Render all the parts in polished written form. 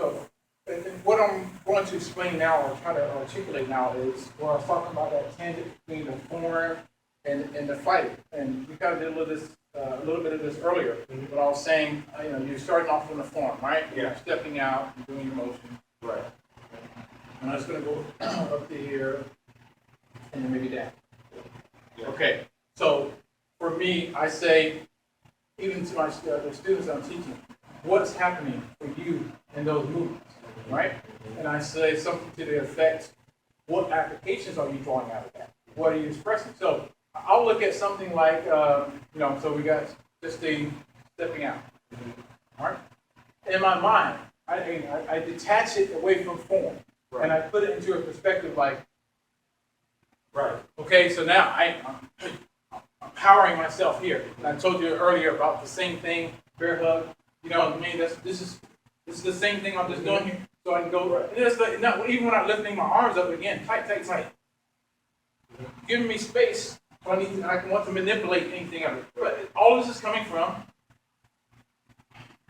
So, what I'm going to explain now, or try to articulate now, is where I was talking about that tangent between the form and the fighting. And we kind of did a little bit of this earlier. But I was saying, you're starting off from the form, right? Yeah. You're stepping out and doing your motion. Right. And I'm just going to go up to here, and then maybe down. Yeah. Okay. So for me, I say, even to the students I'm teaching, what's happening for you in those movements, right? And I say something to the effect, what applications are you drawing out of that? What are you expressing? So I'll look at something like, so we got this thing stepping out, all right? In my mind, I detach it away from form, Right. and I put it into a perspective like, Right. okay, so now I'm powering myself here. And I told you earlier about the same thing, bear hug. You know what I mean? This is the same thing I'm just doing here. So I can go. Right. And it's like, no, even when I'm lifting my arms up again, tight. Giving me space. So I want to manipulate anything of it. But all this is coming from.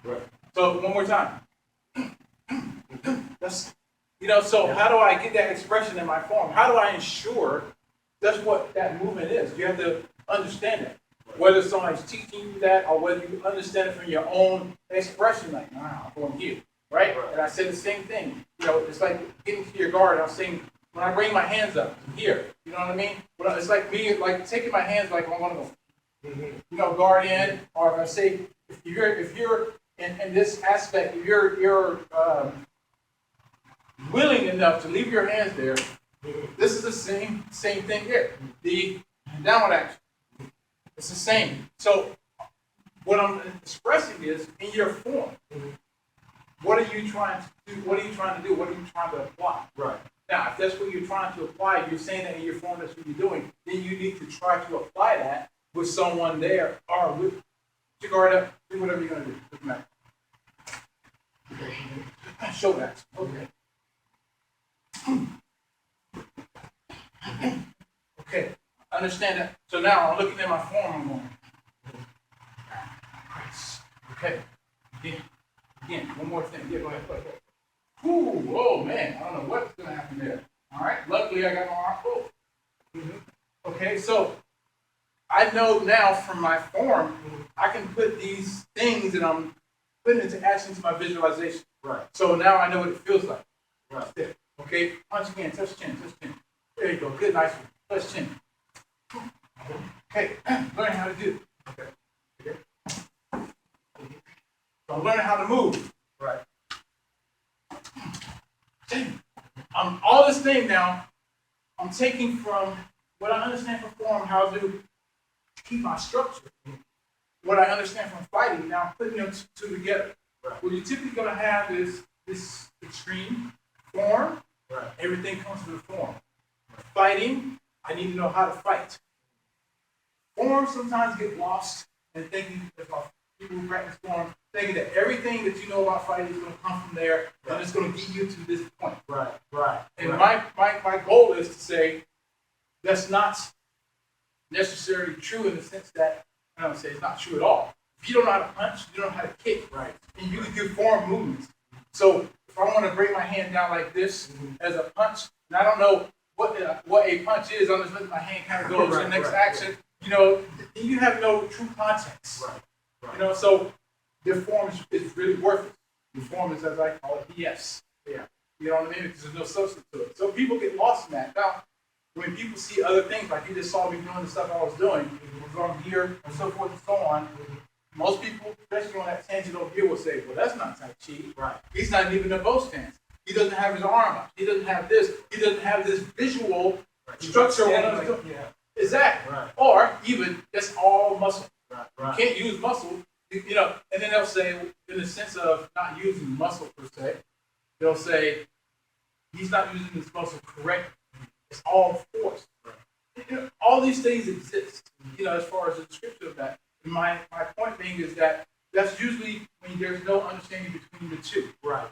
Right. So one more time. So how do I get that expression in my form? How do I ensure that's what that movement is? You have to understand it. Whether somebody's teaching you that or whether you understand it from your own expression, like, I'm going here, right? And I said the same thing. It's like getting to your guard. I'm saying, when I bring my hands up here, you know what I mean? It's like me, like taking my hands like I'm going to go, guard in, or if I say, if you're in this aspect, if you're willing enough to leave your hands there, this is the same thing here. The downward action. It's the same. So what I'm expressing is in your form. What are you trying to do? What are you trying to do? What are you trying to apply? Right. Now, if that's what you're trying to apply, you're saying that in your form, that's what you're doing, then you need to try to apply that with someone there, or with your guard up, do whatever you're going to do. Doesn't matter. Show that. Okay. Okay, understand that. So now I'm looking at my form, I'm going, okay, again, one more thing. Yeah, go ahead. Ooh, oh man, I don't know what's going to happen there. All right, luckily I got my arm full. Okay, so I know now from my form, I can put these things that I'm putting into action to my visualization. Right. So now I know what it feels like. Right. Okay, punch again, touch chin. There you go, good, nice one. Touch chin. Okay, learn how to do. Okay. So I'm learning how to move. Right. All this thing now, I'm taking from what I understand from form, how to keep my structure. What I understand from fighting, now I'm putting them two together. Right. What you're typically going to have is this extreme form. Right. Everything comes from the form. Fighting, I need to know how to fight. Form sometimes get lost in thinking, if people who practice form, thinking that everything that you know about fighting is going to come from there, and it's going to get you to this point. Right. And my goal is to say that's not necessarily true in the sense that, I don't say it's not true at all. If you don't know how to punch, you don't know how to kick. Right. And you can do form movements. So if I want to bring my hand down like this as a punch, and I don't know what a punch is, I'm just letting my hand kind of go to the next action, you have no true context. Right. So the form is really worthless. The form is, as I call it, BS. Yeah. You know what I mean? Because there's no substance to it. So people get lost in that. Now, when people see other things, like you just saw me doing the stuff I was doing, from here and so forth and so on, most people, especially on that tangent over here, will say, well, that's not Tai Chi. Right. He's not even a bow stance. He doesn't have his arm up. He doesn't have this. He doesn't have this visual structure. Yeah. Exactly. Right. Or even, that's all muscle. Right. You can't use muscle, and then they'll say, in the sense of not using muscle per se, they'll say, he's not using this muscle correctly. It's all force. Right. All these things exist, as far as the description of that. And my point being is that that's usually when there's no understanding between the two. Right.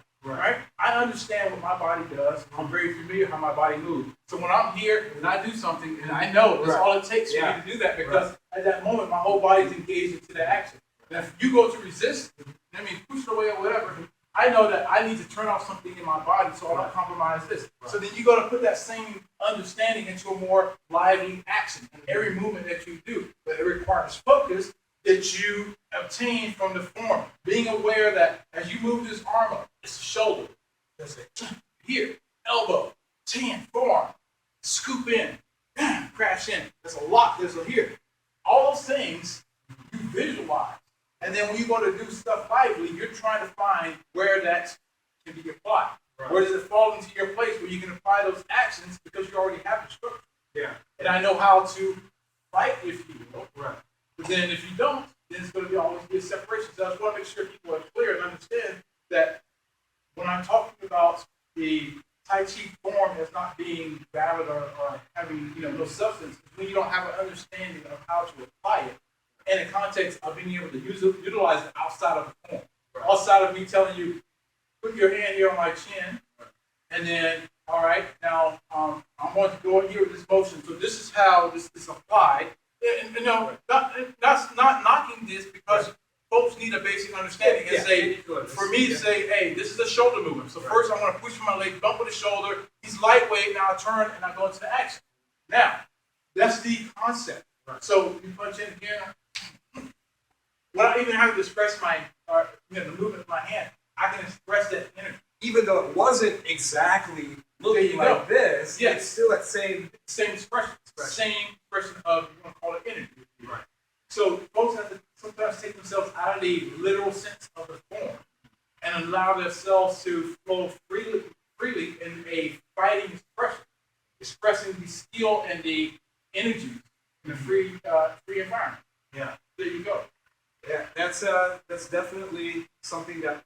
I understand what my body does. I'm very familiar how my body moves. So when I'm here and I do something, and I know that's all it takes for me to do that, because at that moment my whole body's engaged into the action. And if you go to resist, push it away or whatever, I I know that I need to turn off something in my body so I don't compromise this. So then you're going to put that same understanding into a more lively action in every movement that you do. But it requires focus that you obtain from the form. Being aware that as you move this arm up, it's the shoulder. That's it. Here, elbow, tan, forearm, scoop in, crash in. There's a lot. There's a here. All those things you visualize. And then when you go to do stuff lively, you're trying to find where that can be applied. Right. Where does it fall into your place where you can apply those actions because you already have the structure. Yeah. And I know how to fight if you will. Right. But then if you don't, then it's going to always be a separation. So I just want to make sure people are clear and understand that when I'm talking about the Tai Chi form as not being valid or having no substance, when you don't have an understanding of how to apply it in the context of being able to utilize it outside of the form. Right. Outside of me telling you, put your hand here on my chin, and then, all right, now I'm going to go in here with this motion. So this is how this is applied. And that's not knocking this because folks need a basic understanding and say, for me to say, hey, this is a shoulder movement. So first I'm going to push my leg, bump with the shoulder. He's lightweight. Now I turn and I go into the action. Now, that's the concept. Right. So you punch in again. Without even having to express the movement of my hand, I can express that energy. Even though it wasn't exactly looking like this, it's still that same expression. Same expression of, you want to call it energy. Right. So folks have to sometimes take themselves out of the literal sense of the form and allow themselves to flow freely in a fighting expression, expressing the skill and the energy in a free environment. Yeah. There you go. Yeah, that's definitely something that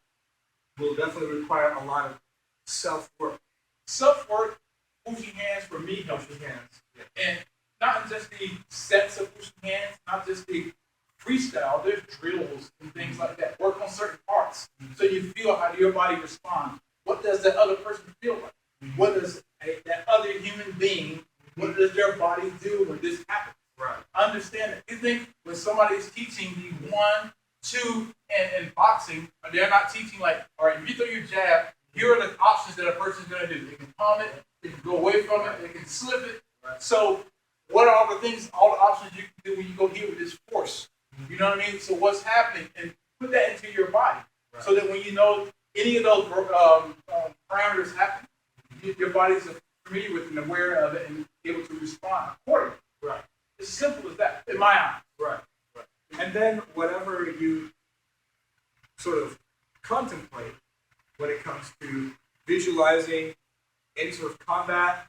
will definitely require a lot of self-work. Self-work, pushing hands for me helps with hands. Yeah. And not just the sets of pushing hands, not just the freestyle, there's drills and things like that. Work on certain parts so you feel how your body responds. What does that other person feel like? What does that other human being, what does their body do when this happens? Right. Understand it. You think when somebody's teaching the 1, 2, and boxing, they're not teaching like, all right, if you throw your jab, here are the options that a person's going to do. They can palm it, they can go away from it, they can slip it. Right. So what are all the things, all the options you can do when you go here with this force? You know what I mean? So what's happening? And put that into your body. Right. So that when you know any of those parameters happen, your body's familiar with and aware of it and able to respond accordingly. Right. It's simple as that, in my eyes. Right. Right. And then whatever you sort of contemplate when it comes to visualizing any sort of combat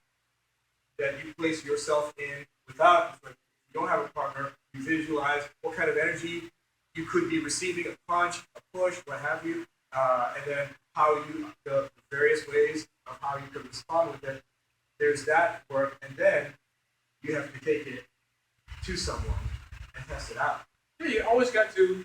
that you place yourself in without, like, you don't have a partner, you visualize what kind of energy you could be receiving, a punch, a push, what have you, and then how you, the various ways of how you could respond with it. There's that work, and then you have to take it to someone and test it out. Yeah, you always got to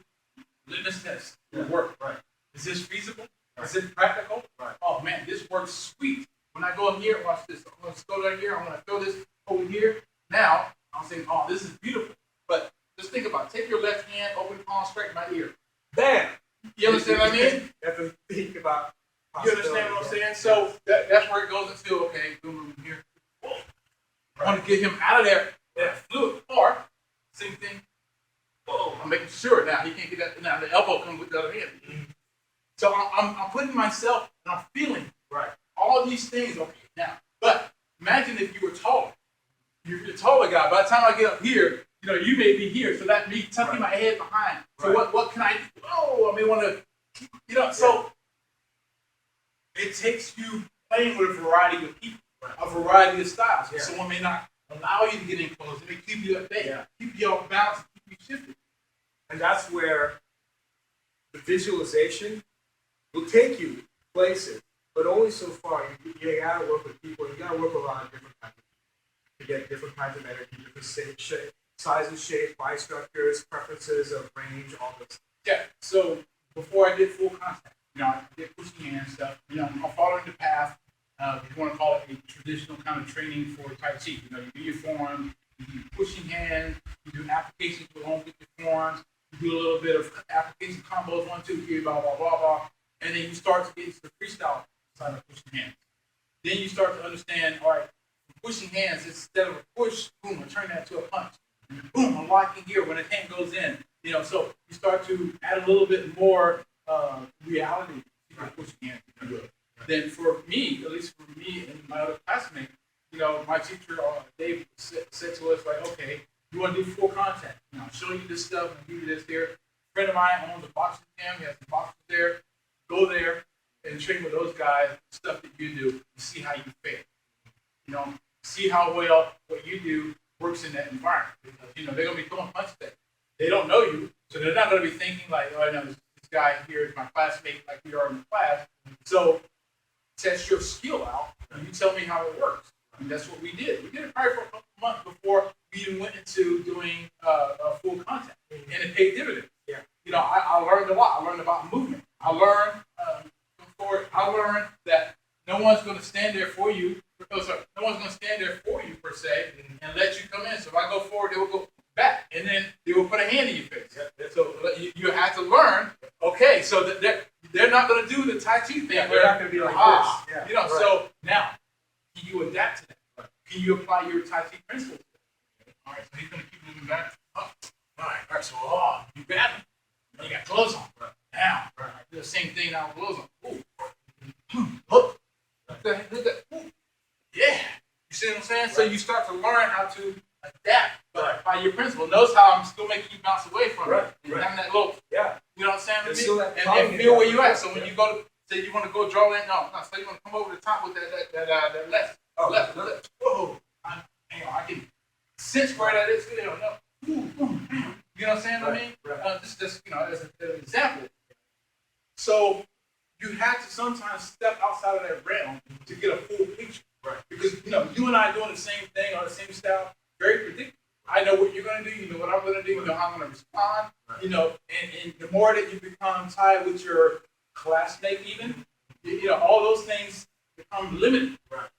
litmus test the work. Right. Is this feasible? Right. Is it practical? Right. Oh man, this works sweet. When I go up here, watch this. I'm going to go down here. I'm going to throw this over here. Now, I'm saying, oh, this is beautiful. But just think about it. Take your left hand, open palm, strike my ear. Bam! You understand what I mean? You have to think about. You understand what I'm saying? So that's where it goes into, okay, boom, here. Whoa. I want to get him out of there. That fluid. Or, same thing. Whoa, I'm making sure now he can't get that. Now the elbow comes with the other hand. So I'm putting myself and I'm feeling right. All these things. Okay, now, but imagine if you were taller. You're a taller guy. By the time I get up here, you may be here. So that me tucking my head behind. So what can I do? Oh, I may want to, so it takes you playing with a variety of people, a variety of styles. Yeah. Someone may not allow you to get in close. It may keep you at bay, keep you off balance, keep you shifted. And that's where the visualization will take you places, but only so far. You gotta work with people. You gotta work around different kinds of people to get different kinds of energy, different sizes, shapes, body structures, preferences of range, all this. Yeah. So before I did full contact, I did pushing hand stuff. I'm following the path. If you want to call it a traditional kind of training for Tai Chi. You do your form, you do pushing hand, you do applications along with your forms, you do a little bit of application combos, 1, 2, 3, blah, blah, blah, blah. and then you start to get into the freestyle side of pushing hands. Then you start to understand, all right, pushing hands, instead of a push, boom, I turn that to a punch. Boom, I'm locking here when the hand goes in. So you start to add a little bit more reality to your pushing hands, if you will. Then for me, at least for me and my other classmates, my teacher, Dave, said to us, like, okay, you want to do full contact. I'll show you this stuff and give you this here. A friend of mine owns a boxing gym. He has some boxers there. Go there and train with those guys, stuff that you do, and see how you fail. See how well what you do works in that environment. Because, they're going to be throwing punches at you. They don't know you, so they're not going to be thinking like, oh, no, this guy here is my classmate, like we are in the class. So test your skill out, and you tell me how it works. And that's what we did. We did it probably for a couple months before we even went into doing full contact, and it paid dividends. Yeah. I learned a lot. I learned about movement. I learned that no one's going to stand there for you. No one's going to stand there for you per se and let you come in. So if I go forward, they will go back, and then they will put a hand in your face. Yeah. So you have to learn. Okay, so they're not going to do the Tai Chi thing. Yeah, they're not going to be like this. Yeah. Right. So now, can you adapt to that? Can you apply your Tai Chi principles? All right, so he's going to keep moving back. Up. All right, so you grab him. You got gloves on. Right. Now, I do the same thing now with gloves on. Ooh. Hook. Look at. Ooh. Yeah. You see what I'm saying? So you start to learn how to adapt by your principle. Notice how I'm still making you bounce away from it. And having that little, you know what I'm saying? And feel where you at. So when you go to, say you want to go draw in, so you want to come over the top with that left. Left. Whoa. I can sense where that is. No. You know what I'm saying? Right. Just as an example. So you have to sometimes step outside of that realm to get a full picture. Right. Because you and I are doing the same thing or the same style, very predictable. I know what you're going to do. You know what I'm going to do. You know how I'm going to respond. Right. And the more that you become tied with your classmate, even, all those things become limited. Right.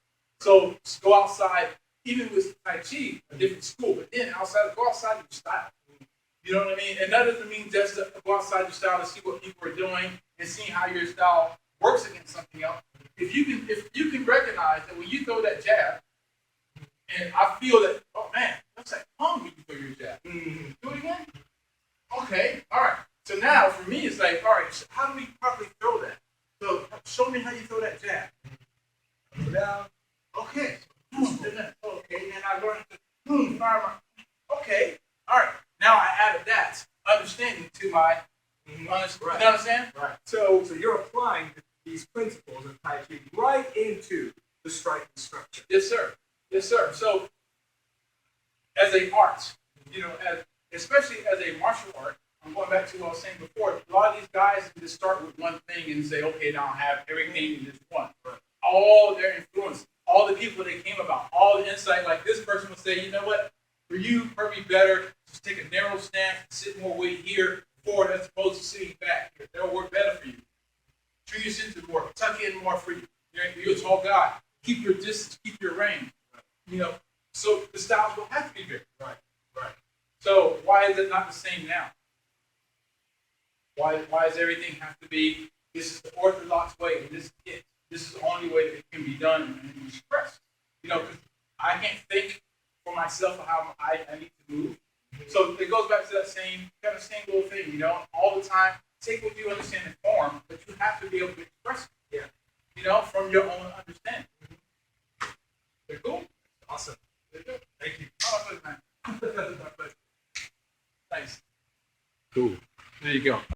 So go outside, even with Tai Chi, a different school, but then go outside your style. You know what I mean? And that doesn't mean just to go outside your style to see what people are doing and see how your style works against something else. If you can recognize that when you throw that jab, and I feel that, oh man, that's like hung when you throw your jab. Mm-hmm. Do it again? Okay, all right. So now for me, it's like, all right, so how do we properly throw that? So show me how you throw that jab. Go down. Okay. Okay, and I learned to fire my. Okay, all right. Now I added that understanding to my. You understand? Right. So you're applying these principles of Tai Chi right into the striking structure. Yes, sir. Yes, sir. So as an art, especially as a martial art, I'm going back to what I was saying before. A lot of these guys just start with one thing and say, okay, now I have everything in this one. Right. All their influence, all the people they came about, all the insight, like this person would say, you know what, for you, probably better just take a narrow stance, sit more weight here, forward as opposed to sitting back here. That'll work better for you. Turn your center more, tuck in more for you. You're a tall guy. Keep your distance, keep your range. So the styles don't have to be big. Right. So why is it not the same now? Why does everything have to be, this is the orthodox way, and this is it. This is the only way that it can be done and expressed. Because I can't think for myself of how I need to move. So it goes back to that same little thing, all the time. Take what you understand in form, but you have to be able to express it. Yeah. From your own understanding. Very cool. Awesome. Thank you. Oh, good, man. Thanks. Cool. There you go.